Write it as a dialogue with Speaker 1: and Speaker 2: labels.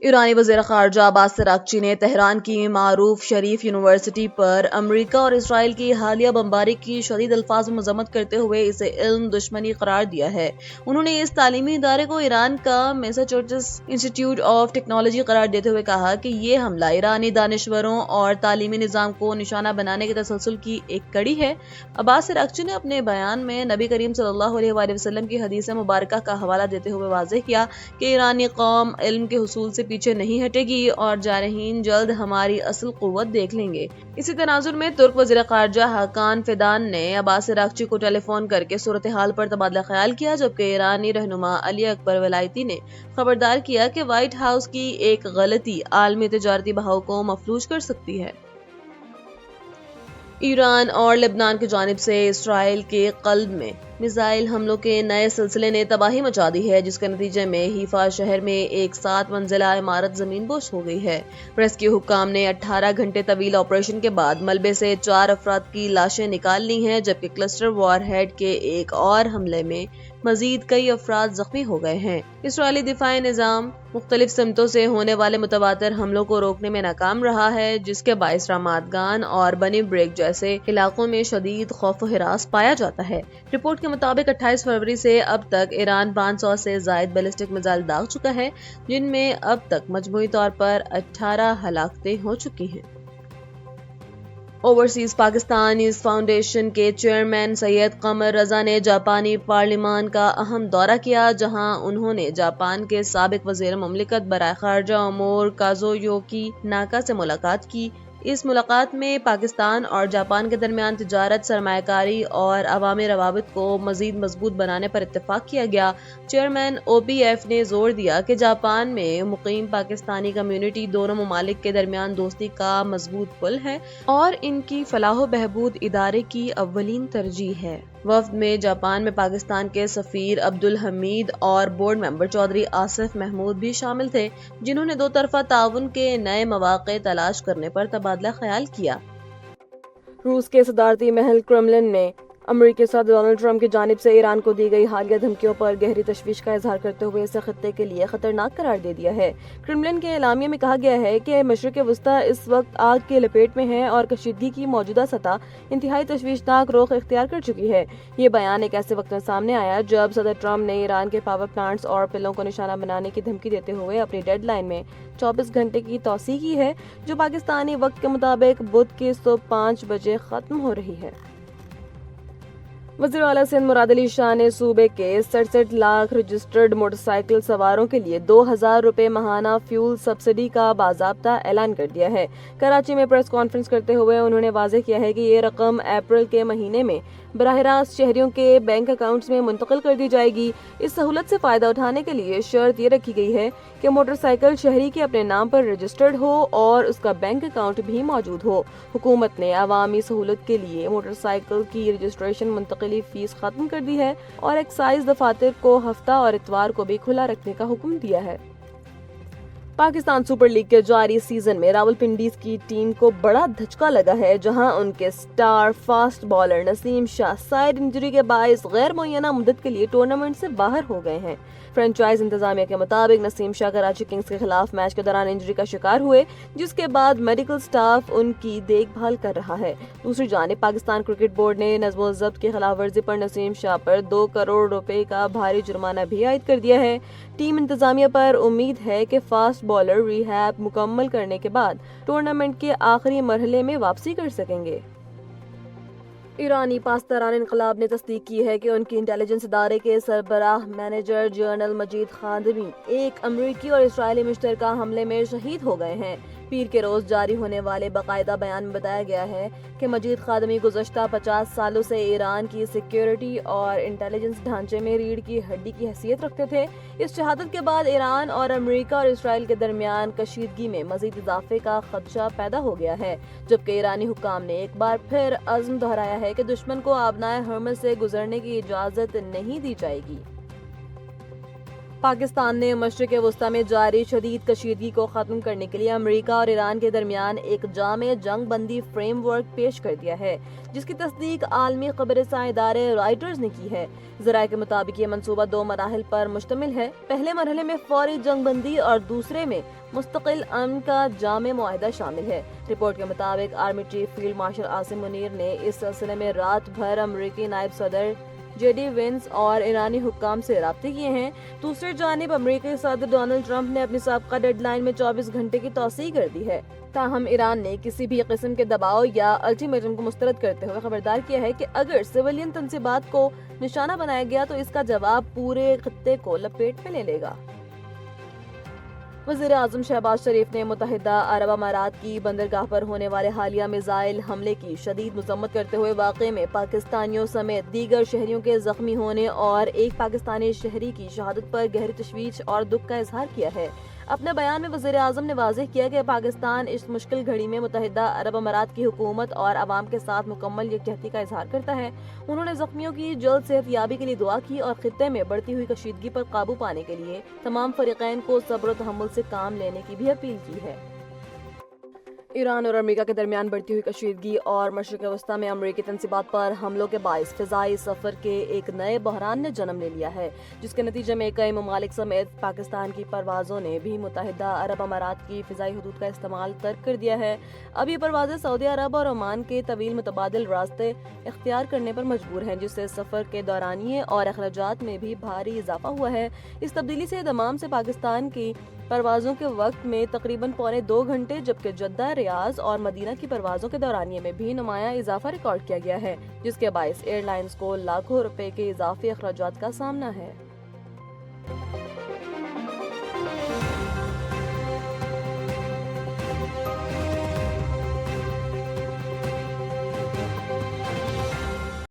Speaker 1: ایرانی وزیر خارجہ عباس اراغچی نے تہران کی معروف شریف یونیورسٹی پر امریکہ اور اسرائیل کی حالیہ بمباری کی شدید الفاظ میں مذمت کرتے ہوئے اسے علم دشمنی قرار دیا ہے۔ انہوں نے اس تعلیمی ادارے کو ایران کا میساچوسیٹس انسٹی ٹیوٹ آف ٹیکنالوجی قرار دیتے ہوئے کہا کہ یہ حملہ ایرانی دانشوروں اور تعلیمی نظام کو نشانہ بنانے کے تسلسل کی ایک کڑی ہے۔ عباس اراغچی نے اپنے بیان میں نبی کریم صلی اللہ علیہ وآلہ وسلم کی حدیث مبارکہ کا حوالہ دیتے ہوئے واضح کیا کہ ایرانی قوم علم کے حصول سے پیچھے نہیں ہٹے گی اور جارحین جلد ہماری اصل قوت دیکھ لیں گے۔ اسی تناظر میں ترک وزیر خارجہ حاکان فیدان نے عباس اراغچی کو ٹیلی فون کر کے صورتحال پر تبادلہ خیال کیا، جبکہ ایرانی رہنما علی اکبر ولایتی نے خبردار کیا کہ وائٹ ہاؤس کی ایک غلطی عالمی تجارتی بہاؤ کو مفلوج کر سکتی ہے۔ ایران اور لبنان کی جانب سے اسرائیل کے قلب میں میزائل حملوں کے نئے سلسلے نے تباہی مچا دی ہے، جس کے نتیجے میں حیفا شہر میں ایک 7 منزلہ عمارت زمین بوس ہو گئی ہے۔ ریسکیو حکام نے 18 گھنٹے طویل آپریشن کے بعد ملبے سے 4 افراد کی لاشیں نکال لی ہیں، جبکہ کلسٹر وار ہیڈ کے ایک اور حملے میں مزید کئی افراد زخمی ہو گئے ہیں۔ اسرائیلی دفاعی نظام مختلف سمتوں سے ہونے والے متواتر حملوں کو روکنے میں ناکام رہا ہے، جس کے باعث رامات گان اور بنی بریک جیسے علاقوں میں شدید خوف و ہراس پایا جاتا ہے۔ رپورٹ کے مطابق 28 فروری سے اب تک ایران 500 سے زائد بیلسٹک میزائل داغ چکا ہے، جن میں اب تک مجموعی طور پر 18 ہلاکتیں ہو چکی ہیں۔ اوورسیز پاکستان ایسٹ فاؤنڈیشن کے چیئرمین سید قمر رضا نے جاپانی پارلیمان کا اہم دورہ کیا، جہاں انہوں نے جاپان کے سابق وزیر مملکت برائے خارجہ امور کازویوکی ناکا سے ملاقات کی۔ اس ملاقات میں پاکستان اور جاپان کے درمیان تجارت، سرمایہ کاری اور عوامی روابط کو مزید مضبوط بنانے پر اتفاق کیا گیا۔ چیئرمین او پی ایف نے زور دیا کہ جاپان میں مقیم پاکستانی کمیونٹی دونوں ممالک کے درمیان دوستی کا مضبوط پل ہے اور ان کی فلاح و بہبود ادارے کی اولین ترجیح ہے۔ وفد میں جاپان میں پاکستان کے سفیر عبدالحمید اور بورڈ ممبر چودھری آصف محمود بھی شامل تھے، جنہوں نے دو طرفہ تعاون کے نئے مواقع تلاش کرنے پر تبادلہ خیال کیا۔ روس کے صدارتی محل کرملن نے امریکی صدر ڈونلڈ ٹرمپ کی جانب سے ایران کو دی گئی حالیہ دھمکیوں پر گہری تشویش کا اظہار کرتے ہوئے اسے خطے کے لیے خطرناک قرار دے دیا ہے۔ کرملن کے اعلامیہ میں کہا گیا ہے کہ مشرق وسطی اس وقت آگ کی لپیٹ میں ہے اور کشیدگی کی موجودہ سطح انتہائی تشویشناک رخ اختیار کر چکی ہے۔ یہ بیان ایک ایسے وقت میں سامنے آیا جب صدر ٹرمپ نے ایران کے پاور پلانٹس اور پلوں کو نشانہ بنانے کی دھمکی دیتے ہوئے اپنی ڈیڈ لائن میں 24 گھنٹے کی توسیع کی ہے، جو پاکستانی وقت کے مطابق بدھ کی صبح 5 بجے ختم ہو رہی ہے۔ وزیر اعلیٰ سندھ مراد علی شاہ نے صوبے کے 67 لاکھ رجسٹرڈ موٹر سائیکل سواروں کے لیے 2000 روپے ماہانہ فیول سبسڈی کا باضابطہ اعلان کر دیا ہے۔ کراچی میں پریس کانفرنس کرتے ہوئے انہوں نے واضح کیا ہے کہ یہ رقم اپریل کے مہینے میں براہ راست شہریوں کے بینک اکاؤنٹس میں منتقل کر دی جائے گی۔ اس سہولت سے فائدہ اٹھانے کے لیے شرط یہ رکھی گئی ہے کہ موٹر سائیکل شہری کے اپنے نام پر رجسٹرڈ ہو اور اس کا بینک اکاؤنٹ بھی موجود ہو۔ حکومت نے عوامی سہولت کے لیے موٹر سائیکل کی رجسٹریشن منتقلی فیس ختم کر دی ہے اور ایکسائز دفاتر کو ہفتہ اور اتوار کو بھی کھلا رکھنے کا حکم دیا ہے۔ پاکستان سپر لیگ کے جاری سیزن میں راولپنڈی کی ٹیم کو بڑا دھچکا لگا ہے، جہاں ان کے سٹار فاسٹ بالر نسیم شاہ سائیڈ انجری کے باعث غیر معینہ مدت کے لیے ٹورنامنٹ سے باہر ہو گئے ہیں۔ فرنچائز انتظامیہ کے مطابق نسیم شاہ کراچی کنگز کے خلاف میچ کے دوران انجری کا شکار ہوئے، جس کے بعد میڈیکل سٹاف ان کی دیکھ بھال کر رہا ہے۔ دوسری جانب پاکستان کرکٹ بورڈ نے نظم و ضبط کی خلاف ورزی پر نسیم شاہ پر 2 کروڑ روپے کا بھاری جرمانہ بھی عائد کر دیا ہے۔ ٹیم انتظامیہ پر امید ہے کہ فاسٹ بالر ریہیب مکمل کرنے کے بعد ٹورنامنٹ کے آخری مرحلے میں واپسی کر سکیں گے۔ ایرانی پاسداران انقلاب نے تصدیق کی ہے کہ ان کی انٹیلیجنس ادارے کے سربراہ میجر جنرل مجید خادمی ایک امریکی اور اسرائیلی مشترکہ حملے میں شہید ہو گئے ہیں۔ پیر کے روز جاری ہونے والے باقاعدہ بیان میں بتایا گیا ہے کہ مجید خادمی گزشتہ 50 سالوں سے ایران کی سیکیورٹی اور انٹیلیجنس ڈھانچے میں ریڑھ کی ہڈی کی حیثیت رکھتے تھے۔ اس شہادت کے بعد ایران اور امریکہ اور اسرائیل کے درمیان کشیدگی میں مزید اضافے کا خدشہ پیدا ہو گیا ہے، جبکہ ایرانی حکام نے ایک بار پھر عزم دہرایا ہے کہ دشمن کو آبنائے ہرمز سے گزرنے کی اجازت نہیں دی جائے گی۔ پاکستان نے مشرق وسطی میں جاری شدید کشیدگی کو ختم کرنے کے لیے امریکہ اور ایران کے درمیان ایک جامع جنگ بندی فریم ورک پیش کر دیا ہے، جس کی تصدیق عالمی خبر رساں ادارے رائٹرز نے کی ہے۔ ذرائع کے مطابق یہ منصوبہ 2 مراحل پر مشتمل ہے۔ پہلے مرحلے میں فوری جنگ بندی اور دوسرے میں مستقل امن کا جامع معاہدہ شامل ہے۔ رپورٹ کے مطابق army chief field marshal Asim Munir نے اس سلسلے میں رات بھر امریکی نائب صدر جے ڈی وینس اور ایرانی حکام سے رابطے کیے ہیں۔ دوسری جانب امریکی صدر ڈونلڈ ٹرمپ نے اپنی سابقہ ڈیڈ لائن میں 24 گھنٹے کی توسیع کر دی ہے۔ تاہم ایران نے کسی بھی قسم کے دباؤ یا الٹیمیٹم کو مسترد کرتے ہوئے خبردار کیا ہے کہ اگر سویلین تنصیبات کو نشانہ بنایا گیا تو اس کا جواب پورے خطے کو لپیٹ میں لے لے گا۔ وزیر اعظم شہباز شریف نے متحدہ عرب امارات کی بندرگاہ پر ہونے والے حالیہ میزائل حملے کی شدید مذمت کرتے ہوئے واقعے میں پاکستانیوں سمیت دیگر شہریوں کے زخمی ہونے اور ایک پاکستانی شہری کی شہادت پر گہری تشویش اور دکھ کا اظہار کیا ہے۔ اپنے بیان میں وزیر اعظم نے واضح کیا کہ پاکستان اس مشکل گھڑی میں متحدہ عرب امارات کی حکومت اور عوام کے ساتھ مکمل یکجہتی کا اظہار کرتا ہے۔ انہوں نے زخمیوں کی جلد صحت یابی کے لیے دعا کی اور خطے میں بڑھتی ہوئی کشیدگی پر قابو پانے کے لیے تمام فریقین کو صبر و تحمل سے کام لینے کی بھی اپیل کی ہے۔ ایران اور امریکہ کے درمیان بڑھتی ہوئی کشیدگی اور مشرق وسطی میں امریکی تنصیبات پر حملوں کے باعث فضائی سفر کے ایک نئے بحران نے جنم لے لیا ہے، جس کے نتیجے میں کئی ممالک سمیت پاکستان کی پروازوں نے بھی متحدہ عرب امارات کی فضائی حدود کا استعمال ترک کر دیا ہے۔ اب یہ پروازیں سعودی عرب اور عمان کے طویل متبادل راستے اختیار کرنے پر مجبور ہیں، جس سے سفر کے دورانیے اور اخراجات میں بھی بھاری اضافہ ہوا ہے۔ اس تبدیلی سے دمام سے پاکستان کی پروازوں کے وقت میں تقریباً 2.25 گھنٹے جبکہ جدہ، ریاض اور مدینہ کی پروازوں کے دورانیے میں بھی نمایاں اضافہ ریکارڈ کیا گیا ہے، جس کے باعث ایئر لائنز کو لاکھوں روپے کے اضافی اخراجات کا سامنا ہے۔